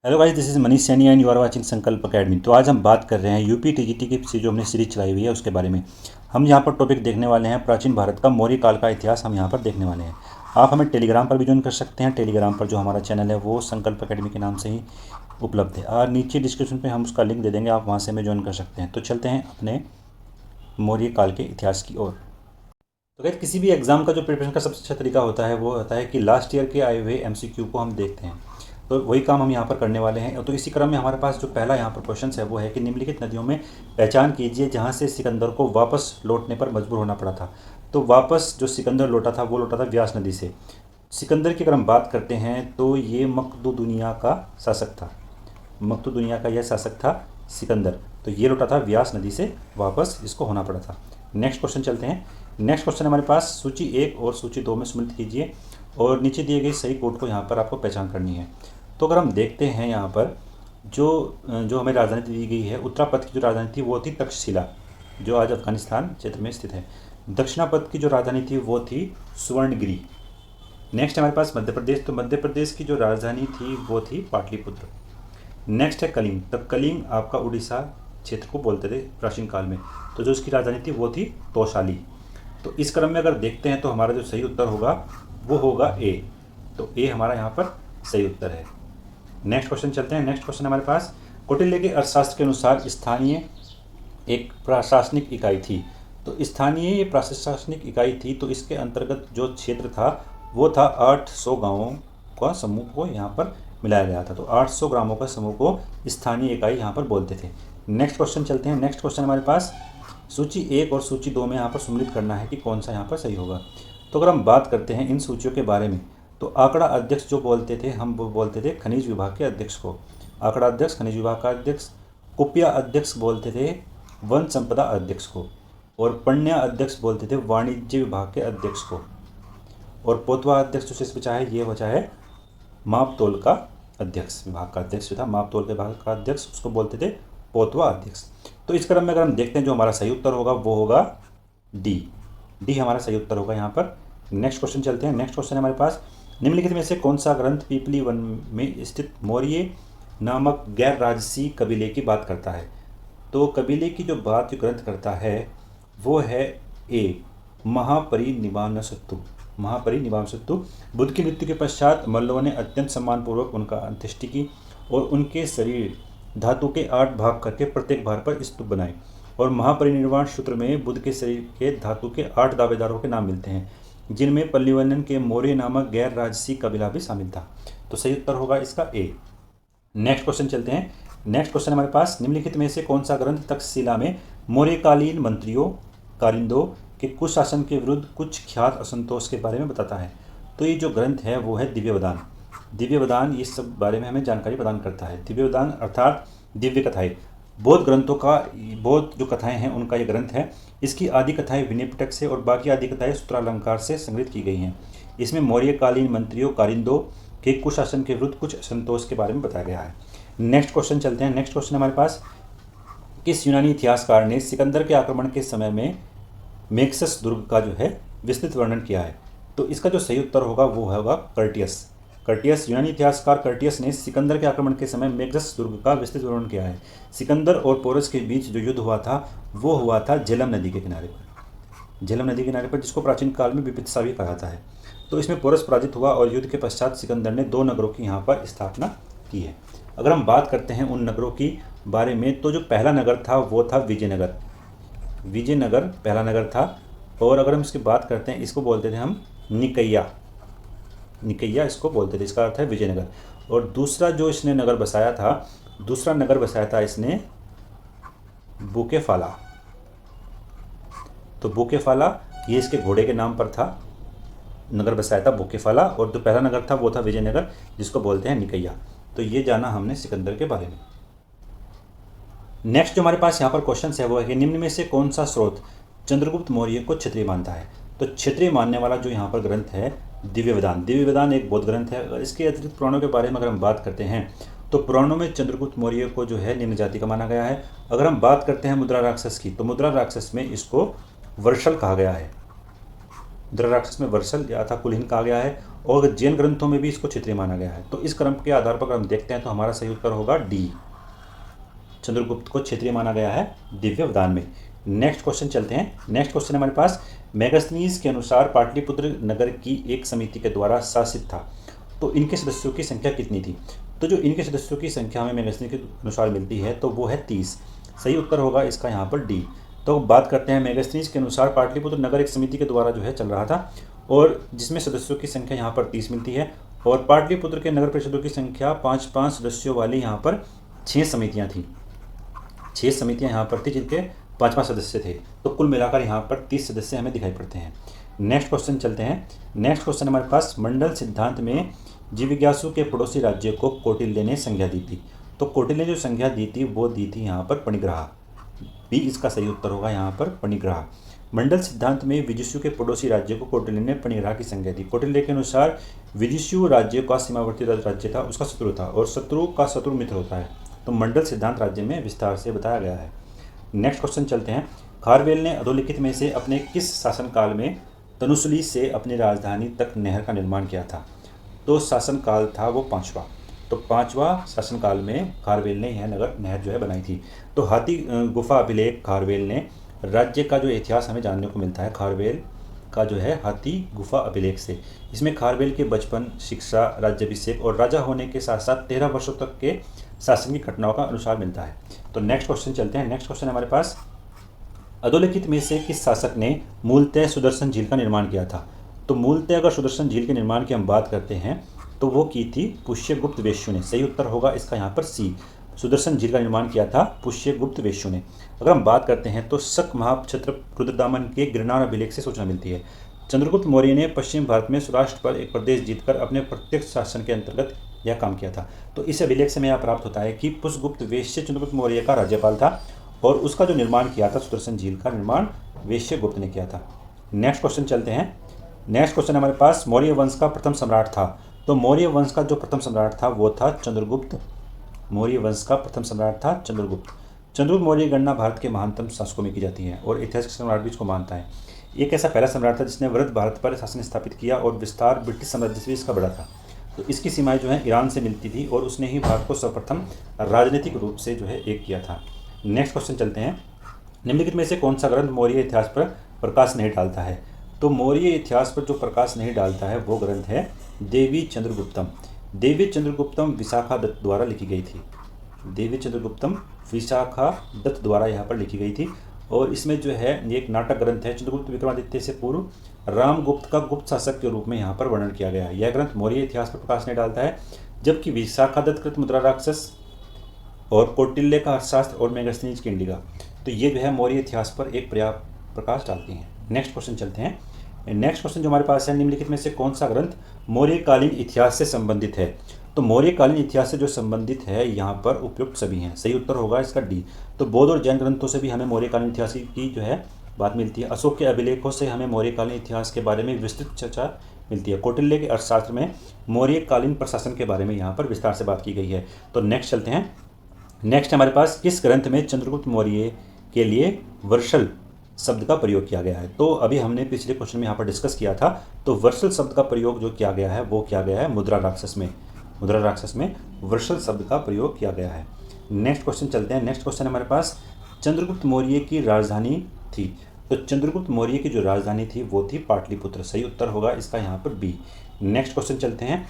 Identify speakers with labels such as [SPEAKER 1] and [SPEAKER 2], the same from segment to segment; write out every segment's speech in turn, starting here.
[SPEAKER 1] Hello guys, this is Manish Saini and you are watching Sankalp Academy. तो आज हम बात कर रहे हैं यूपी टीजीटी की जो हमने सीरीज चलाई हुई है उसके बारे में। हम यहाँ पर टॉपिक देखने वाले हैं प्राचीन भारत का मौर्य काल का इतिहास। हम यहाँ पर देखने वाले हैं। आप हमें टेलीग्राम पर भी ज्वाइन कर सकते हैं। टेलीग्राम पर जो हमारा चैनल है वो संकल्प अकेडमी के नाम से ही उपलब्ध है और नीचे डिस्क्रिप्शन में हम उसका लिंक दे देंगे, आप वहाँ से हमें ज्वाइन कर सकते हैं। तो चलते हैं अपने मौर्य काल के इतिहास की ओर। तो गाइस, किसी भी एग्जाम का जो प्रिपरेशन का सबसे अच्छा तरीका होता है वो होता है कि लास्ट ईयर के आए हुए एमसीक्यू को हम देखते हैं। तो वही काम हम यहाँ पर करने वाले हैं। तो इसी क्रम में हमारे पास जो पहला यहाँ पर क्वेश्चन है वो है कि निम्नलिखित नदियों में पहचान कीजिए जहाँ से सिकंदर को वापस लौटने पर मजबूर होना पड़ा था। तो वापस जो सिकंदर लौटा था वो लौटा था व्यास नदी से। सिकंदर की अगर हम बात करते हैं तो ये मकदू दुनिया का शासक था। मकदू दुनिया का यह शासक था सिकंदर। तो ये लौटा था व्यास नदी से वापस, इसको होना पड़ा था। नेक्स्ट क्वेश्चन चलते हैं। नेक्स्ट क्वेश्चन हमारे पास सूची 1 और सूची 2 में सम्मिलित कीजिए और नीचे दिए गए सही कोड को यहाँ पर आपको पहचान करनी है। तो अगर हम देखते हैं यहाँ पर जो हमें राजधानी दी गई है, उत्तरापथ की जो राजधानी थी वो थी तक्षशिला, जो आज अफगानिस्तान क्षेत्र में स्थित है। दक्षिणापथ की जो राजधानी थी वो थी सुवर्णगिरी। नेक्स्ट हमारे पास मध्य प्रदेश। तो मध्य प्रदेश की जो राजधानी थी वो थी पाटलिपुत्र। नेक्स्ट है कलिंग। तब कलिंग आपका उड़ीसा क्षेत्र को बोलते थे प्राचीन काल में। तो जो इसकी राजधानी थी वो थी तौशाली। तो इस क्रम में अगर देखते हैं तो हमारा जो सही उत्तर होगा वो होगा ए। तो ए हमारा यहाँ पर सही उत्तर है। नेक्स्ट क्वेश्चन चलते हैं। नेक्स्ट क्वेश्चन हमारे पास, कौटिल्य के अर्थशास्त्र के अनुसार स्थानीय एक प्रशासनिक इकाई थी। तो स्थानीय ये प्रशासनिक इकाई थी, तो इसके अंतर्गत जो क्षेत्र था वो था 800 गाँवों का समूह को यहाँ पर मिलाया गया था। तो 800 ग्रामों का समूह को स्थानीय इकाई यहाँ पर बोलते थे। नेक्स्ट क्वेश्चन चलते हैं। नेक्स्ट क्वेश्चन हमारे पास सूची 1 और सूची 2 में यहाँ पर सम्मिलित करना है कि कौन सा यहाँ पर सही होगा। तो अगर हम बात करते हैं इन सूचियों के बारे में, तो आंकड़ा अध्यक्ष जो बोलते थे, हम वो बोलते थे खनिज विभाग के अध्यक्ष को। आंकड़ा अध्यक्ष खनिज विभाग का अध्यक्ष। कुपिया अध्यक्ष बोलते थे वन संपदा अध्यक्ष को। और पण्या अध्यक्ष बोलते थे वाणिज्य विभाग के अध्यक्ष को। और पोतवा अध्यक्ष जो शेष बचा है ये बचा है मापतोल का अध्यक्ष, विभाग का अध्यक्ष जो था मापतोल के विभाग का अध्यक्ष, उसको बोलते थे पोतवा अध्यक्ष। तो इस क्रम में अगर हम देखते हैं जो हमारा सही उत्तर होगा वो होगा डी। डी हमारा सही उत्तर होगा यहाँ पर। नेक्स्ट क्वेश्चन चलते हैं। नेक्स्ट क्वेश्चन हमारे पास, निम्नलिखित में से कौन सा ग्रंथ पीपली वन में स्थित मौर्य नामक गैर राजसी कबीले की बात करता है। तो कबीले की जो बात जो ग्रंथ करता है वो है ए महापरिनिबानसत्तु। महापरिनिबानसत्तु। बुद्ध की मृत्यु के पश्चात मल्लों ने अत्यंत सम्मानपूर्वक उनका अंत्येष्टि की और उनके शरीर धातु के 8 भाग करके प्रत्येक भाग पर स्तूप बनाए। और महापरिनिर्वाण सूत्र में बुद्ध के शरीर के धातु के 8 दावेदारों के नाम मिलते हैं, जिनमें पल्लीवनन के मौर्य नामक गैर राजसी कबीला भी शामिल था। तो सही उत्तर होगा इसका ए। नेक्स्ट क्वेश्चन चलते हैं। नेक्स्ट क्वेश्चन हमारे पास, निम्नलिखित में से कौन सा ग्रंथ तक्षशिला में मौर्यकालीन मंत्रियों कारिंदों के कुशासन के विरुद्ध कुछ ख्यात असंतोष के बारे में बताता है। तो ये जो ग्रंथ है वो है दिव्यवदान। दिव्यवदान ये सब बारे में हमें जानकारी प्रदान करता है। दिव्यवदान अर्थात दिव्य कथाएं। बौद्ध ग्रंथों का, बौद्ध जो कथाएं हैं उनका ये ग्रंथ है। इसकी आदि कथाएं विनय पिटक से और बाकी आदि कथाएं सूत्रालंकार से संग्रहित की गई हैं। इसमें मौर्यकालीन मंत्रियों कारिंदों के कुशासन के विरुद्ध कुछ असंतोष के बारे में बताया गया है। नेक्स्ट क्वेश्चन चलते हैं। नेक्स्ट क्वेश्चन हमारे पास, किस यूनानी इतिहासकार ने सिकंदर के आक्रमण के समय में मैक्सस दुर्ग का जो है विस्तृत वर्णन किया है। तो इसका जो सही उत्तर होगा वो होगा कर्टियस। कर्टियस, यूनानी इतिहासकार कर्टियस ने सिकंदर के आक्रमण के समय मैक्सस दुर्ग का विस्तृत वर्णन किया है। सिकंदर और पोरस के बीच जो युद्ध हुआ था वो हुआ था झेलम नदी के किनारे पर। झेलम नदी के किनारे पर, जिसको प्राचीन काल में विपित्सा भी कहा जाता है। तो इसमें पोरस पराजित हुआ और युद्ध के पश्चात सिकंदर ने 2 नगरों की यहाँ पर स्थापना की है। अगर हम बात करते हैं उन नगरों की बारे में, तो जो पहला नगर था वो था विजयनगर। विजयनगर पहला नगर था। और अगर हम इसकी बात करते हैं, इसको बोलते थे हम निकैया। निकैया इसको बोलते थे, इसका अर्थ है विजयनगर। और दूसरा जो इसने नगर बसाया था, दूसरा नगर बसाया था इसने बुकेफाला। तो बुकेफाला ये इसके घोड़े के नाम पर था, नगर बसाया था बुकेफाला। और जो पहला नगर था वो था विजयनगर, जिसको बोलते हैं निकैया। तो ये जाना हमने सिकंदर के बारे में। नेक्स्ट जो हमारे पास यहाँ पर क्वेश्चन है वो है कि निम्न में से कौन सा स्रोत चंद्रगुप्त मौर्य को क्षत्रिय मानता है। तो क्षत्रिय मानने वाला जो यहाँ पर ग्रंथ है दिव्यवदान। दिव्यवदान एक बौद्ध ग्रंथ है। इसके अतिरिक्त पुराणों के बारे में अगर हम बात करते हैं तो पुराणों में चंद्रगुप्त मौर्य को जो है निम्न जाति का माना गया है। अगर हम बात करते हैं मुद्रा राक्षस की, तो मुद्रा राक्षस में इसको वर्षल कहा गया है। मुद्रा राक्षस में वर्षल या था कुलीन कहा गया है, और जैन ग्रंथों में भी इसको क्षत्रिय माना गया है। तो इस क्रम के आधार पर अगर हम देखते हैं तो हमारा सही उत्तर होगा डी, चंद्रगुप्त को क्षत्रिय माना गया है दिव्यवदान में। नेक्स्ट क्वेश्चन चलते हैं। नेक्स्ट क्वेश्चन हमारे पास, मेगास्थनीज के अनुसार पाटलिपुत्र नगर की एक समिति के द्वारा शासित था, तो इनके सदस्यों की संख्या कितनी थी? तो जो इनके सदस्यों की संख्या हमें मेगास्थनी के अनुसार मिलती है तो वो है 30। सही उत्तर होगा इसका यहाँ पर डी। तो बात करते हैं, मेगास्थनीज के अनुसार पाटलिपुत्र नगर एक समिति के द्वारा जो है चल रहा था, और जिसमें सदस्यों की संख्या यहाँ पर 30 मिलती है, और पाटलिपुत्र के नगर परिषदों की संख्या 5-5 सदस्यों वाली यहाँ पर 6 समितियाँ थी। 6 समितियाँ यहाँ पर थी जिनके 5-5 सदस्य थे। तो कुल मिलाकर यहाँ पर 30 सदस्य हमें दिखाई पड़ते हैं। नेक्स्ट क्वेश्चन चलते हैं। नेक्स्ट क्वेश्चन हमारे पास, मंडल सिद्धांत में जीविज्ञासु के पड़ोसी राज्य को कौटिल्य ने संज्ञा दी थी। तो कौटिल्य जो संज्ञा दी थी वो दी थी यहाँ पर पणिग्रह। बी इसका सही उत्तर होगा यहाँ पर पणिग्रह। मंडल सिद्धांत में विजिष्यु के पड़ोसी राज्य को कौटिल्य ने पणिग्रह की संज्ञा दी। कौटिल्य के अनुसार विजिष्यु राज्य का सीमावर्ती राज्य था, उसका शत्रु था, और शत्रु का शत्रु मित्र होता है। तो मंडल सिद्धांत राज्य में विस्तार से बताया गया है। नेक्स्ट क्वेश्चन चलते हैं। खारवेल ने अधोलिखित में से अपने किस शासनकाल में तनुसुली से अपनी राजधानी तक नहर का निर्माण किया था? तो शासनकाल था वो 5वां। तो 5वां शासनकाल में खारवेल ने यह नहर जो है बनाई थी। तो हाथी गुफा अभिलेख खारवेल ने राज्य का जो इतिहास हमें जानने को मिलता है खारवेल का जो है हाथी गुफा अभिलेख से। इसमें खारवेल के बचपन, शिक्षा, राज्याभिषेक और राजा होने के साथ साथ 13 वर्षों तक के शासन की घटनाओं का अनुसार मिलता है। तो नेक्स्ट क्वेश्चन चलते हैं। नेक्स्ट क्वेश्चन हमारे पास, अधोलिखित में से किस शासक ने मूलतः सुदर्शन झील का निर्माण किया था? तो मूलतः अगर सुदर्शन झील के निर्माण की हम बात करते हैं तो वो की थी पुष्यगुप्त वेश्यु ने। सही उत्तर होगा इसका यहाँ पर सी, सुदर्शन झील का निर्माण किया था पुष्यगुप्त वेश्यु ने। अगर हम बात करते हैं तो शक महाक्षत्र रुद्रदामन के गिरनार अभिलेख से सूचना मिलती है। चंद्रगुप्त मौर्य ने पश्चिम भारत में सौराष्ट्र पर एक प्रदेश जीतकर अपने प्रत्यक्ष शासन के अंतर्गत यह काम किया था। तो इस अभिलेख से यह प्राप्त होता है कि पुष्यगुप्त वेश्य चंद्रगुप्त मौर्य का राज्यपाल था, और उसका जो निर्माण किया था सुदर्शन झील का निर्माण वेश्यगुप्त ने किया था। नेक्स्ट क्वेश्चन चलते हैं। नेक्स्ट क्वेश्चन हमारे पास, मौर्य वंश का प्रथम सम्राट था। तो मौर्य वंश का जो प्रथम सम्राट था वो था चंद्रगुप्त। मौर्य वंश का प्रथम सम्राट था चंद्रगुप्त। चंद्रगुप्त मौर्य की गणना भारत के महानतम शासकों में की जाती है, और ऐतिहासिक सम्राट भी इसको मानता है। एक ऐसा पहला सम्राट था जिसने वृद्ध भारत पर शासन स्थापित किया, और विस्तार ब्रिटिश साम्राज्य से इसका बड़ा था। तो इसकी सीमाएं जो है ईरान से मिलती थी, और उसने ही भारत को सर्वप्रथम राजनीतिक रूप से जो है एक किया था। नेक्स्ट क्वेश्चन चलते हैं। निम्नलिखित में से कौन सा ग्रंथ मौर्य इतिहास पर प्रकाश नहीं डालता है? तो मौर्य इतिहास पर जो प्रकाश नहीं डालता है वो ग्रंथ है देवी चंद्रगुप्तम। देवी चंद्रगुप्तम विशाखा दत्त द्वारा लिखी गई थी। देवी चंद्रगुप्तम विशाखा दत्त द्वारा यहाँ पर लिखी गई थी, और इसमें जो है ये एक नाटक ग्रंथ है। चंद्रगुप्त विक्रमादित्य से पूर्व रामगुप्त का गुप्त शासक के रूप में यहाँ पर वर्णन किया गया है। यह ग्रंथ मौर्य इतिहास पर प्रकाश नहीं डालता है, जबकि विशाखा दत्त कृत मुद्रा राक्षस और कौटिल्य का अर्थशास्त्र और मेगास्थनीज की इंडिका, तो ये जो है मौर्य इतिहास पर एक पर्याप्त प्रकाश डालती हैं। नेक्स्ट क्वेश्चन चलते हैं। नेक्स्ट क्वेश्चन जो हमारे पास है, निम्नलिखित में से कौन सा ग्रंथ मौर्यकालीन इतिहास से संबंधित है? तो मौर्यकालीन इतिहास से जो संबंधित है यहाँ पर उपयुक्त सभी हैं। सही उत्तर होगा इसका डी। तो बौद्ध और जैन ग्रंथों से भी हमें मौर्यकालीन इतिहास की जो है बात मिलती है। अशोक के अभिलेखों से हमें मौर्यकालीन इतिहास के बारे में विस्तृत चर्चा मिलती है। कौटिल्य के अर्थशास्त्र में मौर्यकालीन प्रशासन के बारे में यहाँ पर विस्तार से बात की गई है। तो नेक्स्ट चलते हैं। नेक्स्ट हमारे पास, किस ग्रंथ में चंद्रगुप्त मौर्य के लिए वर्षल शब्द का प्रयोग किया गया है? तो अभी हमने पिछले क्वेश्चन में यहाँ पर डिस्कस किया था। तो वर्षल शब्द का प्रयोग जो किया गया है वो किया गया है मुद्रा राक्षस में। मुद्रा राक्षस में वर्षल शब्द का प्रयोग किया गया है। नेक्स्ट क्वेश्चन चलते हैं। नेक्स्ट क्वेश्चन हमारे पास, चंद्रगुप्त मौर्य की राजधानी थी। तो चंद्रगुप्त मौर्य की जो राजधानी थी वो थी पाटलिपुत्र। सही उत्तर होगा इसका यहाँ पर बी। नेक्स्ट क्वेश्चन चलते हैं।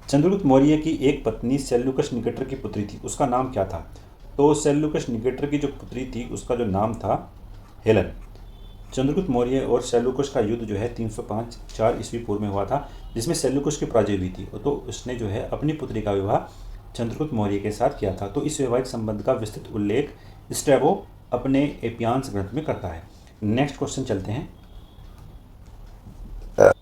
[SPEAKER 1] चंद्रगुप्त मौर्य की एक पत्नी सेल्यूकस निकेटर की पुत्री थी, उसका नाम क्या था? तो सेल्यूकस निकेटर की जो पुत्री थी उसका जो नाम था हेलन। चंद्रगुप्त मौर्य और सेल्यूकस का युद्ध जो है 305-4 ईस्वी पूर्व में हुआ था, जिसमें सेल्यूकस की पराजय हुई थी। तो उसने जो है अपनी पुत्री का विवाह चंद्रगुप्त मौर्य के साथ किया था। तो इस वैवाहिक संबंध का विस्तृत उल्लेख स्ट्रैबो अपने एपियान्स ग्रंथ में करता है। नेक्स्ट क्वेश्चन चलते हैं।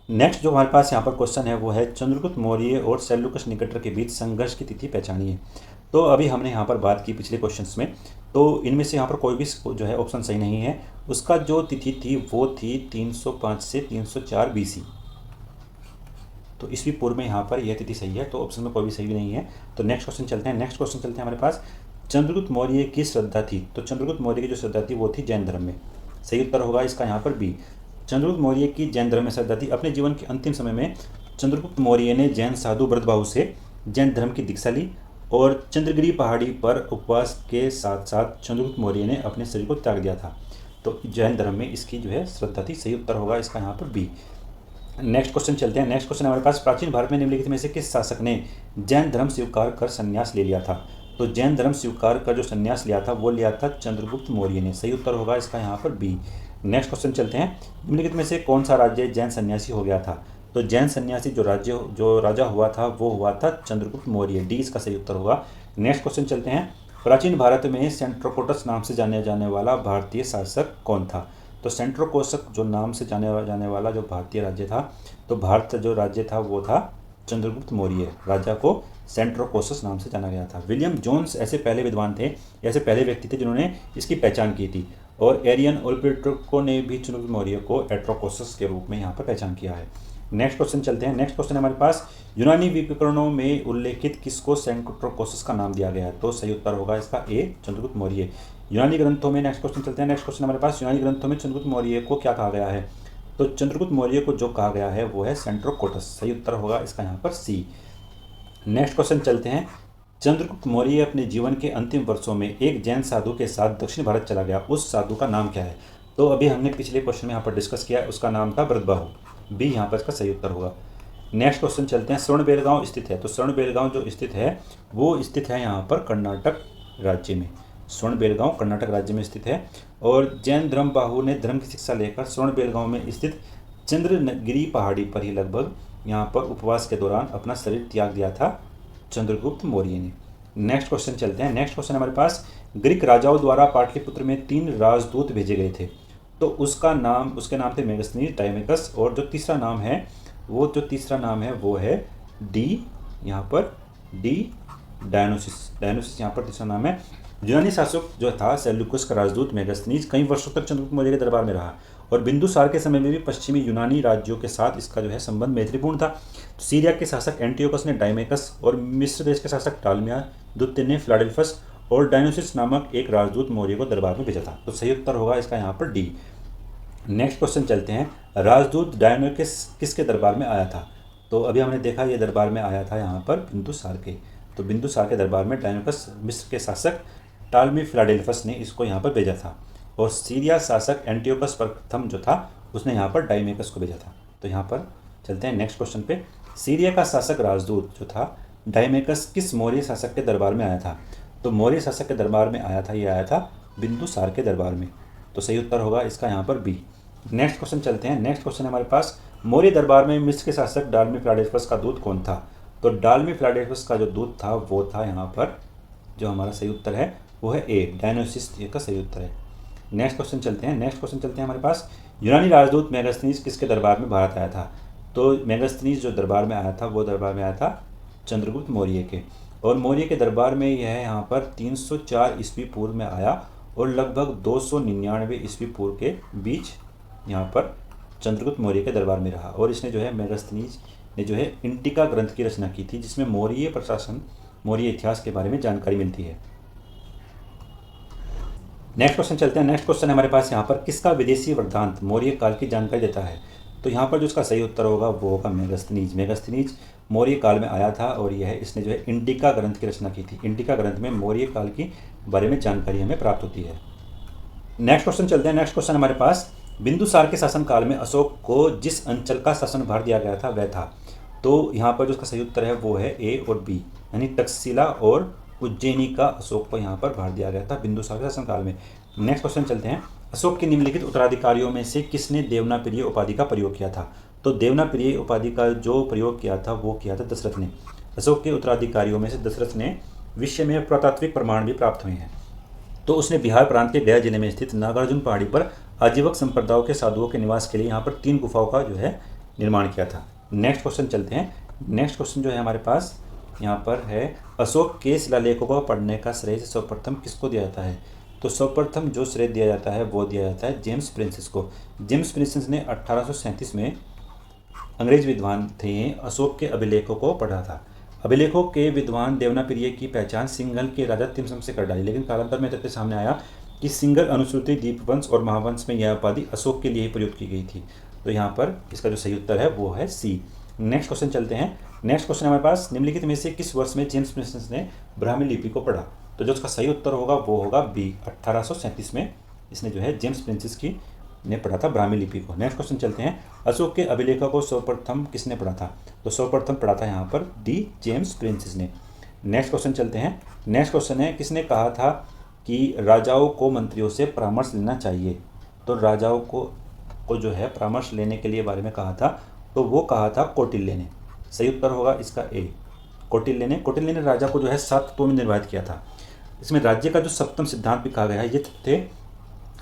[SPEAKER 1] नेक्स्ट जो हमारे पास यहाँ पर क्वेश्चन है वो है, चंद्रगुप्त मौर्य और सेल्यूकस निकेटर के बीच संघर्ष की तिथि पहचानिए। तो अभी हमने यहाँ पर बात की पिछले क्वेश्चंस में, तो इनमें से यहाँ पर कोई भी जो है ऑप्शन सही नहीं है। उसका जो तिथि थी वो थी 305 से 304 BC। तो ईस्वी पूर्व में यहाँ पर यह तिथि सही है, तो ऑप्शन में कोई भी सही नहीं है। तो नेक्स्ट क्वेश्चन चलते हैं। नेक्स्ट क्वेश्चन चलते हैं हमारे पास, चंद्रगुप्त मौर्य की श्रद्धा थी। तो चंद्रगुप्त मौर्य की जो श्रद्धा थी वो थी जैन धर्म में। सही उत्तर होगा इसका यहाँ पर बी। चंद्रगुप्त मौर्य की जैन धर्म में श्रद्धा थी। अपने जीवन के अंतिम समय में चंद्रगुप्त मौर्य ने जैन साधु ब्रतबाहु से जैन धर्म की दीक्षा ली और चंद्रगिरी पहाड़ी पर उपवास के साथ साथ चंद्रगुप्त मौर्य ने अपने शरीर को त्याग दिया था। तो जैन धर्म में इसकी जो है श्रद्धा थी। सही उत्तर होगा इसका यहाँ पर बी। नेक्स्ट क्वेश्चन चलते हैं। नेक्स्ट क्वेश्चन हमारे पास, प्राचीन भारत में निम्नलिखित में से किस शासक ने जैन धर्म स्वीकार कर संन्यास ले लिया था? तो जैन धर्म स्वीकार कर जो संन्यास लिया था वो लिया था चंद्रगुप्त मौर्य ने। सही उत्तर होगा इसका यहाँ पर बी। नेक्स्ट क्वेश्चन चलते हैं। निम्नलिखित में से कौन सा राज्य जैन सन्यासी हो गया था? तो जैन सन्यासी जो राजा हुआ था वो हुआ था चंद्रगुप्त मौर्य। डी इसका सही उत्तर होगा। नेक्स्ट क्वेश्चन चलते हैं। प्राचीन भारत में सेंट्रोकोटस नाम से जाने जाने वाला भारतीय शासक कौन था? तो सेंट्रोकोसक जो नाम से जाने वाला जो भारतीय राज्य था, तो भारत जो राज्य था वो था चंद्रगुप्त मौर्य। राजा को सेंट्रोकोसस नाम से जाना गया था। विलियम जोन्स ऐसे पहले विद्वान थे, ऐसे पहले व्यक्ति थे जिन्होंने इसकी पहचान की थी। और एरियन और प्लूटार्क ने भी चंद्रगुप्त मौर्य को एट्रोकोसस के रूप में यहाँ पर पहचान किया है। नेक्स्ट क्वेश्चन चलते हैं। नेक्स्ट क्वेश्चन हमारे पास, यूनानी व्याकरणों में उल्लेखित किसको सेंट्रोकोसस का नाम दिया गया है? तो सही उत्तर होगा इसका ए, चंद्रगुप्त मौर्य। यूनानी ग्रंथों में, नेक्स्ट क्वेश्चन चलते हैं। नेक्स्ट क्वेश्चन हमारे पास, यूनानी ग्रंथों में चंद्रगुप्त मौर्य को क्या कहा गया है? तो चंद्रगुप्त मौर्य को जो कहा गया है वो है सेंट्रोकोटस। सही उत्तर होगा इसका यहाँ पर सी। नेक्स्ट क्वेश्चन चलते हैं। चंद्रगुप्त मौर्य अपने जीवन के अंतिम वर्षों में एक जैन साधु के साथ दक्षिण भारत चला गया। उस साधु का नाम क्या है? तो अभी हमने पिछले क्वेश्चन में यहाँ पर डिस्कस किया है, उसका नाम था ब्रतबाहु। बी यहाँ पर इसका सही उत्तर होगा। नेक्स्ट क्वेश्चन चलते हैं। स्वर्णबेलगांव स्थित है, तो स्वर्णबेलगांव जो स्थित है वो स्थित है यहाँ पर कर्नाटक राज्य में। स्वर्णबेलगांव कर्नाटक राज्य में स्थित है। और जैन धर्मबाहु ने धर्म की शिक्षा लेकर स्वर्णबेलगांव में स्थित चंद्रगिरी पहाड़ी पर ही लगभग यहाँ पर उपवास के दौरान अपना शरीर त्याग दिया था चंद्रगुप्त मौर्य ने। नेक्स्ट क्वेश्चन चलते हैं। नेक्स्ट क्वेश्चन हमारे पास, ग्रीक राजाओं द्वारा पाटलिपुत्र में 3 राजदूत भेजे गए थे, तो उसके नाम थे मेगास्थनीज, डायमेकस, और जो तीसरा नाम है वो है डी, यहाँ पर डी डायनोसिस यहाँ पर तीसरा नाम है। यूनानी शासक जो था सेल्यूकस का राजदूत मेगास्थनीज कई वर्षों तक चंद्रगुप्त मौर्य के दरबार में रहा और बिंदुसार के समय में भी पश्चिमी यूनानी राज्यों के साथ इसका जो है संबंध मैत्रीपूर्ण था। सीरिया के शासक एंटियोकस ने डायमेकस और मिस्र देश के शासक टालमिया द्वितीय ने फिलाडेल्फस और डायनोसिस नामक एक राजदूत मौर्य को दरबार में भेजा था। तो सही उत्तर होगा इसका यहाँ पर डी। नेक्स्ट क्वेश्चन चलते हैं। राजदूत डायनोसिस किसके दरबार में आया था? तो अभी हमने देखा ये दरबार में आया था यहाँ पर बिंदुसार के। तो बिंदुसार के दरबार में डायनोसिस मिस्र के शासक टालमी फिलाडेल्फस ने इसको यहाँ पर भेजा था। और सीरिया शासक एंटियोकस प्रथम जो था उसने यहाँ पर डायमेकस को भेजा था। तो यहाँ पर चलते हैं नेक्स्ट क्वेश्चन पे। सीरिया का शासक राजदूत जो था डायमेकस किस मौर्य शासक के दरबार में आया था? तो मौर्य शासक के दरबार में आया था, ये आया था बिंदुसार के दरबार में। तो सही उत्तर होगा इसका यहाँ पर बी। नेक्स्ट क्वेश्चन चलते हैं। नेक्स्ट क्वेश्चन हमारे पास, मौर्य दरबार में मिस्र के शासक डालमी फिलाडेल्फस का दूत कौन था? तो डालमी फिलाडेल्फस का जो दूत था वो था यहाँ पर, जो हमारा सही उत्तर है वो है ए, डायनोसिस का सही उत्तर है। नेक्स्ट क्वेश्चन चलते हैं। नेक्स्ट क्वेश्चन चलते हैं हमारे पास, यूनानी राजदूत मेगास्थनीज किसके दरबार में भारत आया था? तो मेगास्थनीज जो दरबार में आया था वो दरबार में आया था चंद्रगुप्त मौर्य के। और मौर्य के दरबार में यह यहाँ पर 304 ईस्वी पूर्व में आया और लगभग 299 ईस्वी पूर्व के बीच यहाँ पर चंद्रगुप्त मौर्य के दरबार में रहा। और इसने जो है मेगास्थनीज ने जो है इंडिका ग्रंथ की रचना की थी, जिसमें मौर्य प्रशासन, मौर्य इतिहास के बारे में जानकारी मिलती है। नेक्स्ट क्वेश्चन चलते हैं। नेक्स्ट क्वेश्चन हमारे पास यहाँ पर, किसका विदेशी वृत्तांत मौर्य काल की जानकारी देता है? तो यहाँ पर जो इसका सही उत्तर होगा वो होगा मेगास्थनीज। मेगास्थनीज मौर्य काल में आया था और यह इसने जो है इंडिका ग्रंथ की रचना की थी। इंडिका ग्रंथ में मौर्य काल की बारे में जानकारी हमें प्राप्त होती है। नेक्स्ट क्वेश्चन चलते हैं। नेक्स्ट क्वेश्चन हमारे पास, बिंदुसार के शासनकाल में अशोक को जिस अंचल का शासनभार दिया गया था वह था? तो यहाँ पर जो इसका सही उत्तर है वो है ए और बी, यानी तक्षशिला और उज्जैनी का अशोक को यहाँ पर भार दिया गया था बिंदुसार के शासनकाल में। नेक्स्ट क्वेश्चन चलते हैं। अशोक के निम्नलिखित उत्तराधिकारियों में से किसने देवनाप्रिय उपाधि का प्रयोग किया था? तो देवनाप्रिय उपाधि का जो प्रयोग किया था वो किया था दशरथ ने। अशोक के उत्तराधिकारियों में से दशरथ ने विषय में पुरातात्विक प्रमाण भी प्राप्त हुए हैं। तो उसने बिहार प्रांत के गया जिले में स्थित नागार्जुन पहाड़ी पर आजीवक संप्रदायों के साधुओं के निवास के लिए यहाँ पर 3 गुफाओं का जो है निर्माण किया था। नेक्स्ट क्वेश्चन चलते हैं। नेक्स्ट क्वेश्चन जो है हमारे पास यहाँ पर है, अशोक के शिलालेखों को पढ़ने का श्रेय सर्वप्रथम किसको दिया जाता है? तो सर्वप्रथम जो श्रेय दिया जाता है वो दिया जाता है जेम्स प्रिंसेस को। जेम्स प्रिंसेस ने 1837 में अंग्रेज विद्वान थे, अशोक के अभिलेखों को पढ़ा था। अभिलेखों के विद्वान देवनाप्रिय की पहचान सिंघल के राजा तिमसम से कर डाली, लेकिन कालांतर में तथ्य सामने आया कि सिंगल अनुसूची दीपवंश और महावंश में यह उपाधि अशोक के लिए ही प्रयुक्त की गई थी। तो यहाँ पर इसका जो सही उत्तर है वो है सी। नेक्स्ट क्वेश्चन चलते हैं। नेक्स्ट क्वेश्चन हमारे पास, निम्नलिखित में से किस वर्ष में जेम्स प्रिंसेस ने ब्राह्मी लिपि को पढ़ा? तो जो उसका सही उत्तर होगा वो होगा बी, 1837 में इसने जो है जेम्स प्रिंसेस की ने पढ़ा था ब्राह्मी लिपि को। नेक्स्ट क्वेश्चन चलते हैं। अशोक के अभिलेखों को सर्वप्रथम किसने पढ़ा था? तो सर्वप्रथम पढ़ा था यहाँ पर डी, जेम्स प्रिंसेस ने। नेक्स्ट क्वेश्चन चलते हैं। नेक्स्ट क्वेश्चन है, किसने कहा था कि राजाओं को मंत्रियों से परामर्श लेना चाहिए? तो राजाओं को जो है परामर्श लेने के लिए बारे में कहा था, तो वो कहा था कौटिल्य ने। सही उत्तर होगा इसका ए, कौटिल्य ने। कौटिल्य ने राजा को जो है 7 तत्वों में निर्वाहित किया था। इसमें राज्य का जो सप्तम सिद्धांत भी कहा गया है, ये थे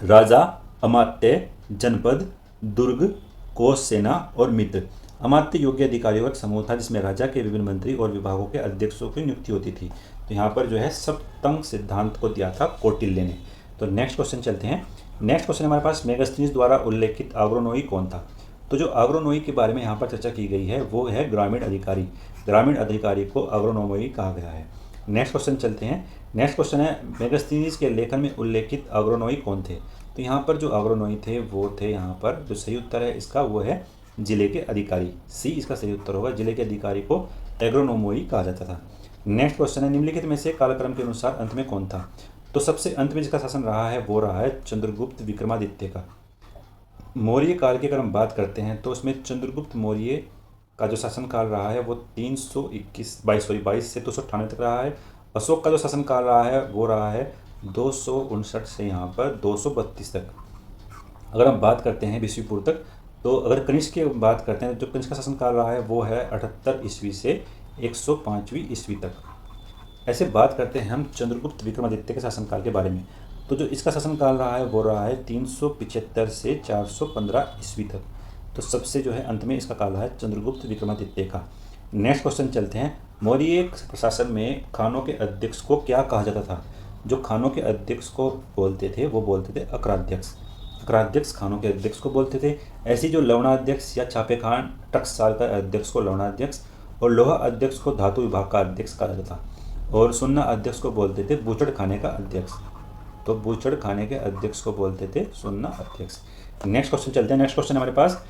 [SPEAKER 1] राजा, अमात्य, जनपद, दुर्ग, कोष, सेना और मित्र। अमात्य योग्य अधिकारियों का एक समूह था जिसमें राजा के विभिन्न मंत्री और विभागों के अध्यक्षों की नियुक्ति होती थी। तो यहाँ पर जो है सप्तम सिद्धांत को दिया था कौटिल्य ने। तो नेक्स्ट क्वेश्चन चलते हैं। नेक्स्ट क्वेश्चन हमारे पास, मेगास्थनीज द्वारा उल्लेखित आग्रोनोई कौन था? तो जो आग्रोनोई के बारे में यहाँ पर चर्चा की गई है वो है ग्रामीण अधिकारी। ग्रामीण अधिकारी को आग्रोनोई कहा गया है। नेक्स्ट क्वेश्चन चलते हैं। नेक्स्ट क्वेश्चन है, मेगास्थनीज के लेखन में उल्लेखित आग्रोनोई कौन थे? तो यहाँ पर जो आग्रोनोई थे वो थे, यहाँ पर जो सही उत्तर है इसका वो है जिले के अधिकारी। सी इसका सही उत्तर होगा, जिले के अधिकारी को एग्रोनोमोई कहा जाता था। नेक्स्ट क्वेश्चन है, निम्नलिखित में से कालक्रम के अनुसार अंत में कौन था? तो सबसे अंत में जिसका शासन रहा है वो रहा है चंद्रगुप्त विक्रमादित्य का। मौर्य काल की अगर हम बात करते हैं तो उसमें चंद्रगुप्त मौर्य का जो शासनकाल रहा है वो 22 से 298 तक रहा है। अशोक का जो शासनकाल रहा है वो रहा है 259 से यहाँ पर 232 तक। अगर हम बात करते हैं 20वीं पूर्व तक, तो अगर कनिष्क की बात करते हैं तो जो कनिष्क का शासनकाल रहा है वो है 78 ईस्वी से 105वीं ईस्वी तक। ऐसे बात करते हैं हम चंद्रगुप्त विक्रमादित्य के शासनकाल के बारे में, तो जो इसका शासनकाल रहा है वो रहा है 375 से 415 ईस्वी तक। तो सबसे जो है अंत में इसका काल है चंद्रगुप्त विक्रमादित्य का। नेक्स्ट क्वेश्चन चलते हैं। मौर्य प्रशासन में खानों के अध्यक्ष को क्या कहा जाता था? जो खानों के अध्यक्ष को बोलते थे वो बोलते थे अकराध्यक्ष। अकराध्यक्ष खानों के अध्यक्ष को बोलते थे। ऐसी जो लवणाध्यक्ष या छापेखान टकसाल का अध्यक्ष को लवणाध्यक्ष और लोहा अध्यक्ष को धातु विभाग का अध्यक्ष कहा जाता था। और सुन्ना अध्यक्ष को बोलते थे बूचड़ खाने का अध्यक्ष। तो बूचड़ खाने के अध्यक्ष को बोलते थे सुन्ना अध्यक्ष। नेक्स्ट क्वेश्चन चलते हैं। नेक्स्ट क्वेश्चन हमारे पास,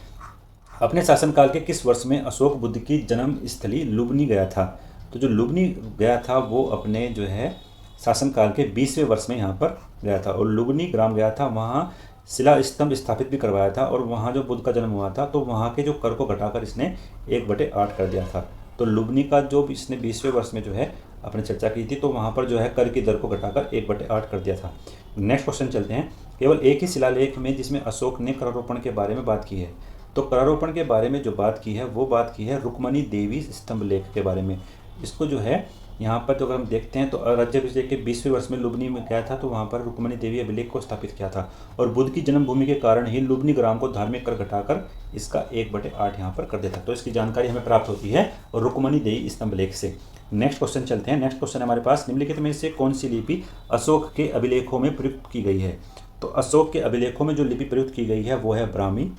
[SPEAKER 1] अपने शासनकाल के किस वर्ष में अशोक बुद्ध की जन्म स्थली लुबनी गया था? तो जो लुबनी गया था वो अपने जो है शासनकाल के 20वें वर्ष में यहाँ पर गया था और लुबनी ग्राम गया था। वहाँ शिला स्तंभ स्थापित भी करवाया था और वहाँ जो बुद्ध का जन्म हुआ था तो वहाँ के जो कर को घटाकर इसने 1/8 कर दिया था। तो लुबनी का जो इसने 20वें वर्ष में जो है अपने चर्चा की थी, तो वहाँ पर जो है कर की दर को घटाकर 1/8 कर दिया था। नेक्स्ट क्वेश्चन चलते हैं। केवल एक ही शिलालेख में जिसमें अशोक ने करारोपण के बारे में बात की है, तो करारोपण के बारे में जो बात की है वो बात की है रुक्मणी देवी स्तंभ लेख के बारे में। इसको जो है यहाँ पर जो अगर हम देखते हैं तो राज्याभिषेक के 20वें वर्ष में लुबनी में गया था, तो वहाँ पर रुक्मणी देवी अभिलेख को स्थापित किया था और बुद्ध की जन्मभूमि के कारण ही लुबनी ग्राम को धार्मिक कर घटाकर इसका 1/8 यहाँ पर कर देता। तो इसकी जानकारी हमें प्राप्त होती है और रुक्मणी देवी स्तंभ लेख से। नेक्स्ट क्वेश्चन चलते हैं। नेक्स्ट क्वेश्चन हमारे पास, निम्नलिखित में से कौन सी लिपि अशोक के अभिलेखों में प्रयुक्त की गई है? तो अशोक के अभिलेखों में जो लिपि प्रयुक्त की गई है वो है ब्राह्मी,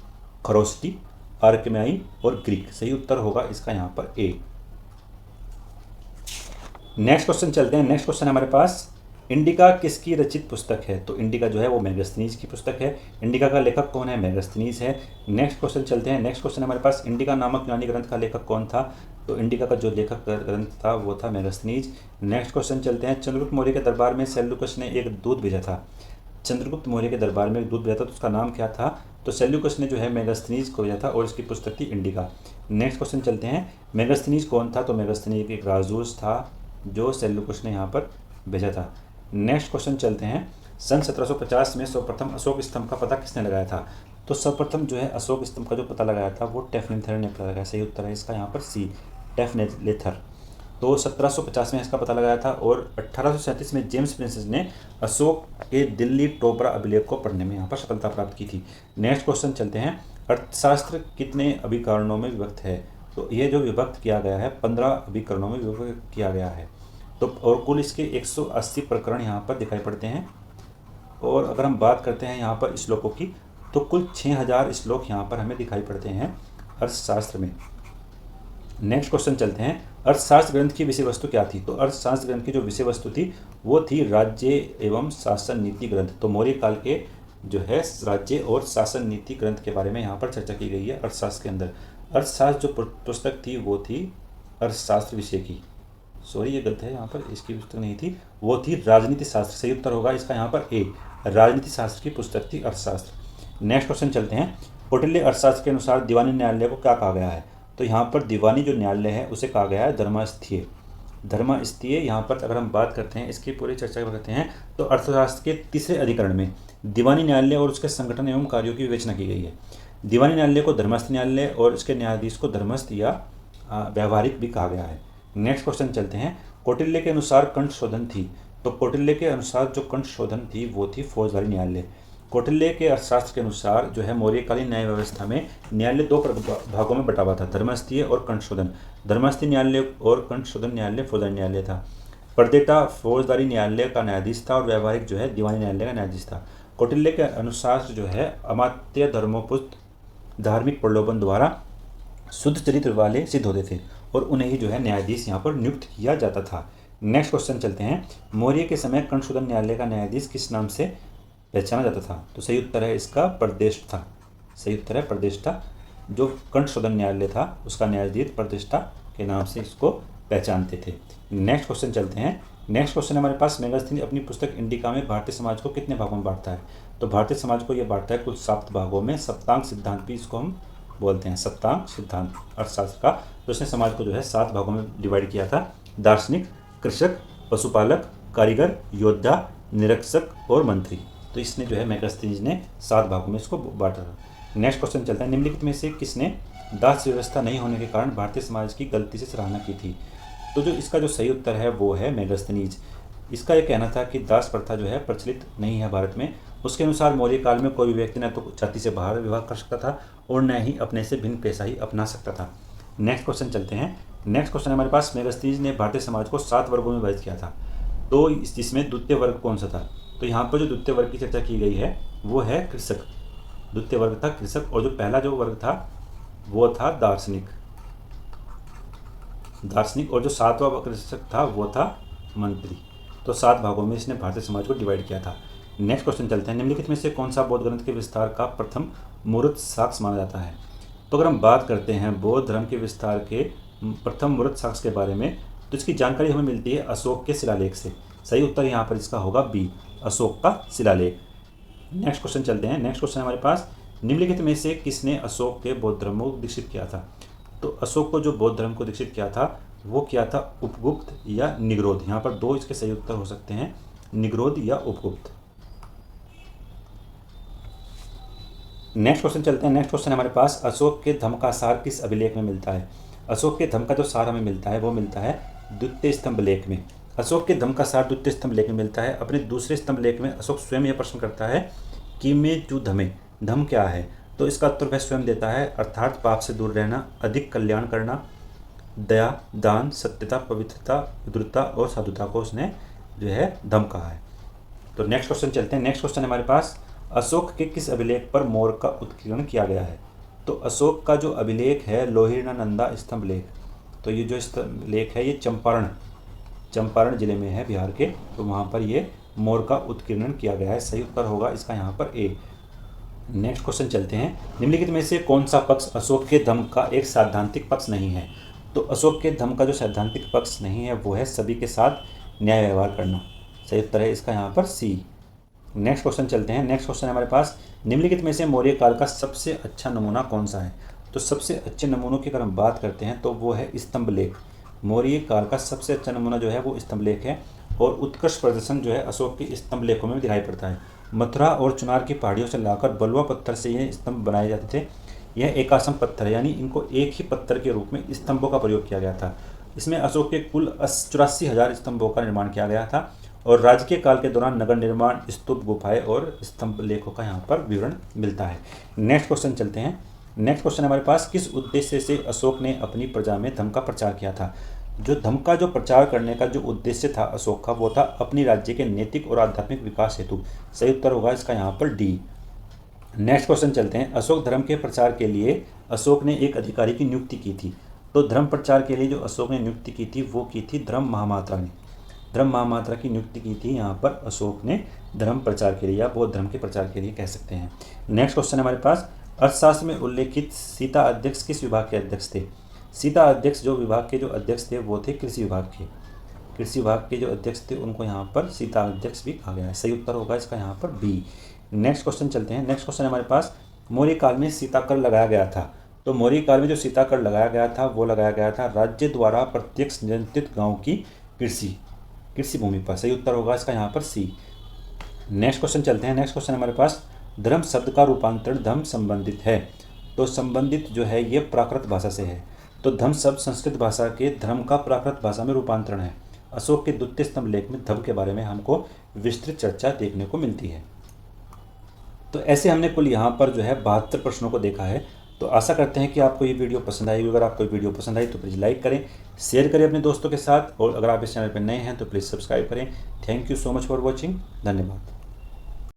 [SPEAKER 1] खरोष्टी, आर्कमेई और ग्रीक। सही उत्तर होगा इसका यहाँ पर ए। नेक्स्ट क्वेश्चन चलते हैं। नेक्स्ट क्वेश्चन हमारे पास, इंडिका किसकी रचित पुस्तक है? तो इंडिका जो है वो मेगास्थनीज की पुस्तक है। इंडिका का लेखक कौन है? मेगास्थनीज है। नेक्स्ट क्वेश्चन चलते हैं। नेक्स्ट क्वेश्चन हमारे पास, इंडिका नामक यूनानी ग्रंथ का लेखक कौन था? तो इंडिका का जो लेखक ग्रंथ था वो था मेगास्थनीज। नेक्स्ट क्वेश्चन चलते हैं। चंद्रगुप्त मौर्य के दरबार में सेल्यूकस ने एक दूत भेजा था। चंद्रगुप्त मौर्य के दरबार में एक दूत भेजा था, तो उसका नाम क्या था? तो सेल्यूकस ने जो है मेगास्थनीज को भेजा था और इसकी पुस्तक थी इंडिका। नेक्स्ट क्वेश्चन चलते हैं। मेगास्थनीज कौन था? तो मेगास्थनीज एक राजदूत था जो सेल्यूकस ने यहाँ पर भेजा था। नेक्स्ट क्वेश्चन चलते हैं। सन 1750 में सर्वप्रथम अशोक स्तंभ का पता किसने लगाया था? तो सर्वप्रथम जो है अशोक स्तंभ का जो पता लगाया था वो टेफनेथर ने पता लगाया। सही उत्तर है इसका यहाँ पर सी, टेफनेथर। तो 1750 में इसका पता लगाया था और 1837 में जेम्स प्रिंसेस ने अशोक के दिल्ली टोपरा अभिलेख को पढ़ने में यहाँ पर सफलता प्राप्त की थी। नेक्स्ट क्वेश्चन चलते हैं। अर्थशास्त्र कितने अभिकरणों में विभक्त है? तो ये जो विभक्त किया गया है 15 अभिकरणों में विभक्त किया गया है। तो और कुल इसके 180 प्रकरण यहाँ पर दिखाई पड़ते हैं। और अगर हम बात करते हैं यहाँ पर श्लोकों की, तो कुल 6000 श्लोक यहाँ पर हमें दिखाई पड़ते हैं अर्थशास्त्र में। नेक्स्ट क्वेश्चन चलते हैं, अर्थशास्त्र ग्रंथ की विषय वस्तु क्या थी। तो अर्थशास्त्र ग्रंथ की जो विषय वस्तु थी वो थी राज्य एवं शासन नीति ग्रंथ। तो मौर्य काल के जो है राज्य और शासन नीति ग्रंथ के बारे में यहाँ पर चर्चा की गई है अर्थशास्त्र के अंदर। अर्थशास्त्र जो पुस्तक थी वो थी अर्थशास्त्र विषय की, सॉरी ये गलत है, यहाँ पर इसकी पुस्तक नहीं थी, वो थी राजनीति शास्त्र। सही उत्तर होगा इसका यहाँ पर ए, राजनीति शास्त्र की पुस्तक थी अर्थशास्त्र। नेक्स्ट क्वेश्चन चलते हैं, कौटिल्य अर्थशास्त्र के अनुसार दीवानी न्यायालय को क्या कहा गया है। तो यहाँ पर दीवानी जो न्यायालय है उसे कहा गया है धर्मस्थीय। धर्मस्थीय यहाँ पर अगर हम बात करते हैं, इसकी पूरी चर्चा करते हैं, तो अर्थशास्त्र के तीसरे अधिकरण में दीवानी न्यायालय और उसके संगठन एवं कार्यों की विवेचना की गई है। दीवानी न्यायालय को धर्मस्थ न्यायालय और इसके न्यायाधीश को धर्मस्थ या व्यावहारिक भी कहा गया है। नेक्स्ट क्वेश्चन चलते हैं, कौटिल्य के अनुसार कंठ शोधन थी। तो कौटिल्य के अनुसार जो कंठ शोधन थी वो थी फौजदारी न्यायालय। कौटिल्य के अर्थशास्त्र के अनुसार जो है मौर्यकालीन न्याय व्यवस्था में न्यायालय दो भागों में बटा हुआ था, धर्मस्थीय और कंठ शोधन। धर्मस्थीय न्यायालय और कंठ शोधन न्यायालय फौजदारी न्यायालय था। परदेटा फौजदारी न्यायालय का न्यायाधीश था और व्यावहारिक जो है दीवानी न्यायालय का न्यायाधीश था। कौटिल्य के अनुसार जो है अमात्य धर्मोपुत धार्मिक प्रलोभन द्वारा शुद्ध चरित्र वाले सिद्ध होते थे और उन्हें ही जो है न्यायाधीश यहाँ पर नियुक्त किया जाता था। नेक्स्ट क्वेश्चन चलते हैं, मौर्य के समय कंठ शोधन न्यायालय का न्यायाधीश किस नाम से पहचाना जाता था। तो सही उत्तर है इसका प्रतिष्ठा। सही उत्तर है प्रतिष्ठा। जो कंठ शोधन न्यायालय था उसका न्यायाधीश प्रतिष्ठा के नाम से इसको पहचानते थे। नेक्स्ट क्वेश्चन चलते हैं, नेक्स्ट क्वेश्चन हमारे पास, मेगास्थनीज अपनी पुस्तक इंडिका में भारतीय समाज को कितने भागों में बांटता है। तो भारतीय समाज को यह बांटता है कुल 7 भागों में। सप्तांग सिद्धांत भी इसको हम बोलते हैं, सप्तांग सिद्धांत अर्थशास्त्र का। तो उसने समाज को जो है 7 भागों में डिवाइड किया था, दार्शनिक, कृषक, पशुपालक, कारीगर, योद्धा, निरीक्षक और मंत्री। तो इसने जो है मेगास्थनीज ने 7 भागों में इसको बांटा था। नेक्स्ट क्वेश्चन चलता है, निम्नलिखित में से किसने दास व्यवस्था नहीं होने के कारण भारतीय समाज की गलती से सराहना की थी। तो जो इसका जो सही उत्तर है वो है मेगास्थनीज। इसका यह कहना था कि दास प्रथा जो है प्रचलित नहीं है भारत में। उसके अनुसार मौर्य काल में कोई भी व्यक्ति न तो जाति से बाहर विवाह कर सकता था और न ही अपने से भिन्न पेशा ही अपना सकता था। नेक्स्ट क्वेश्चन चलते हैं, नेक्स्ट क्वेश्चन हमारे पास, मेगास्थनीज ने भारतीय समाज को 7 वर्गों में विभाजित किया था। तो जिसमें द्वितीय वर्ग कौन सा था। तो यहाँ पर जो द्वितीय वर्ग की चर्चा की गई है वो है कृषक। द्वितीय वर्ग था कृषक और जो पहला जो वर्ग था वो था दार्शनिक। और जो 7वां कृषक था वो था मंत्री। तो 7 भागों में इसने भारतीय समाज को डिवाइड किया था। नेक्स्ट क्वेश्चन चलते हैं, निम्नलिखित में से कौन सा बौद्ध ग्रंथ के विस्तार का प्रथम मूर्त साक्ष्य माना जाता है। तो अगर हम बात करते हैं बौद्ध धर्म के विस्तार के प्रथम मूर्त साक्ष्य के बारे में, तो इसकी जानकारी हमें मिलती है अशोक के शिलालेख से। सही उत्तर यहाँ पर इसका होगा बी, अशोक का शिलालेख। नेक्स्ट क्वेश्चन चलते हैं, नेक्स्ट क्वेश्चन हमारे पास, निम्नलिखित में से किसने अशोक के बौद्ध धर्म को दीक्षित किया था। तो अशोक को जो बौद्ध धर्म को दीक्षित किया था वो किया था उपगुप्त या निग्रोध। यहाँ पर 2 इसके सही उत्तर हो सकते हैं, निग्रोध या उपगुप्त। नेक्स्ट क्वेश्चन चलते हैं, नेक्स्ट क्वेश्चन हमारे पास, अशोक के धम्म का सार किस अभिलेख में मिलता है। अशोक के धम्म का जो सार हमें मिलता है वो मिलता है द्वितीय स्तंभ लेख में। अशोक के धम्म का सार द्वितीय स्तंभ लेख में मिलता है। अपने दूसरे स्तंभ लेख में अशोक स्वयं यह प्रश्न करता है कि में चू धमे, धम्म क्या है। तो इसका उत्तर वह स्वयं देता है, अर्थात पाप से दूर रहना, अधिक कल्याण करना, दया, दान, सत्यता, पवित्रता, विद्रुता और साधुता को उसने जो है धम्म कहा है। तो नेक्स्ट क्वेश्चन चलते हैं, नेक्स्ट क्वेश्चन हमारे पास, अशोक के किस अभिलेख पर मोर का उत्कीर्णन किया गया है। तो अशोक का जो अभिलेख है लोहिरनानंदा स्तंभ लेख। तो ये जो स्तंभ लेख है ये चंपारण जिले में है बिहार के। तो वहाँ पर ये मोर का उत्कीर्णन किया गया है। सही उत्तर होगा इसका यहाँ पर ए। नेक्स्ट क्वेश्चन चलते हैं, निम्नलिखित में से कौन सा पक्ष अशोक के धम्म का एक सैद्धांतिक पक्ष नहीं है। तो अशोक के धम्म का जो सैद्धांतिक पक्ष नहीं है वो है सभी के साथ न्याय व्यवहार करना। सही उत्तर है इसका यहाँ पर सी। नेक्स्ट क्वेश्चन चलते हैं, नेक्स्ट क्वेश्चन हमारे पास, निम्नलिखित में से मौर्य काल का सबसे अच्छा नमूना कौन सा है। तो सबसे अच्छे नमूनों की अगर हम बात करते हैं तो वो है स्तंभ लेख। मौर्य काल का सबसे अच्छा नमूना जो है वो स्तंभ लेख है और उत्कृष्ट प्रदर्शन जो है अशोक के स्तंभ लेखों में दिखाई पड़ता है। मथुरा और चुनार की पहाड़ियों से लाकर बलुआ पत्थर से ये स्तंभ बनाए जाते थे। यह एकासम पत्थर है, यानी इनको एक ही पत्थर के रूप में स्तंभों का प्रयोग किया गया था। इसमें अशोक के कुल 84,000 स्तंभों का निर्माण किया गया था और राजकीय काल के दौरान नगर निर्माण, स्तूप, गुफाएं और स्तंभ लेखों का यहाँ पर विवरण मिलता है। नेक्स्ट क्वेश्चन चलते हैं, नेक्स्ट क्वेश्चन हमारे पास, किस उद्देश्य से अशोक ने अपनी प्रजा में धम्म का प्रचार किया था। जो धम्म का जो प्रचार करने का जो उद्देश्य था अशोक का वो था अपनी राज्य के नैतिक और आध्यात्मिक विकास हेतु। सही उत्तर होगा इसका यहाँ पर डी। नेक्स्ट क्वेश्चन चलते हैं, अशोक धर्म के प्रचार के लिए अशोक ने एक अधिकारी की नियुक्ति की थी। तो धर्म प्रचार के लिए जो अशोक ने नियुक्ति की थी वो की थी धर्म महामात्रा ने। धर्म महामात्रा की नियुक्ति की थी यहाँ पर अशोक ने धर्म प्रचार के लिए या बौद्ध धर्म के प्रचार के लिए कह सकते हैं। नेक्स्ट क्वेश्चन हमारे पास, अर्थशास्त्र में उल्लेखित सीता अध्यक्ष किस विभाग के अध्यक्ष थे? सीता अध्यक्ष जो विभाग के जो अध्यक्ष थे वो थे कृषि विभाग के। कृषि विभाग के जो अध्यक्ष थे उनको यहाँ पर सीता अध्यक्ष भी कहा गया है। सही उत्तर होगा इसका यहाँ पर बी। नेक्स्ट क्वेश्चन चलते हैं। नेक्स्ट क्वेश्चन हमारे पास, मौर्य काल में सीता कर लगाया गया था। तो मौर्य काल में जो सीता कर लगाया गया था वो लगाया गया था राज्य द्वारा प्रत्यक्ष नियंत्रित गाँव की कृषि भूमि पर। सही उत्तर होगा इसका यहाँ पर सी। नेक्स्ट क्वेश्चन चलते हैं। नेक्स्ट क्वेश्चन हमारे पास, धर्म शब्द का रूपांतरण धर्म संबंधित है। तो संबंधित जो है ये प्राकृत भाषा से है। तो धर्म शब्द संस्कृत भाषा के धर्म का प्राकृत भाषा में रूपांतरण है। अशोक के द्वितीय स्तंभ लेख में धर्म के बारे में हमको विस्तृत चर्चा देखने को मिलती है। तो ऐसे हमने कुल यहाँ पर जो है 72 प्रश्नों को देखा है। तो आशा करते हैं कि आपको ये वीडियो पसंद आएगी। अगर आपको ये वीडियो पसंद आई तो प्लीज़ लाइक करें, शेयर करें अपने दोस्तों के साथ, और अगर आप इस चैनल पर नए हैं तो प्लीज़ सब्सक्राइब करें। Thank you so much for watching. धन्यवाद।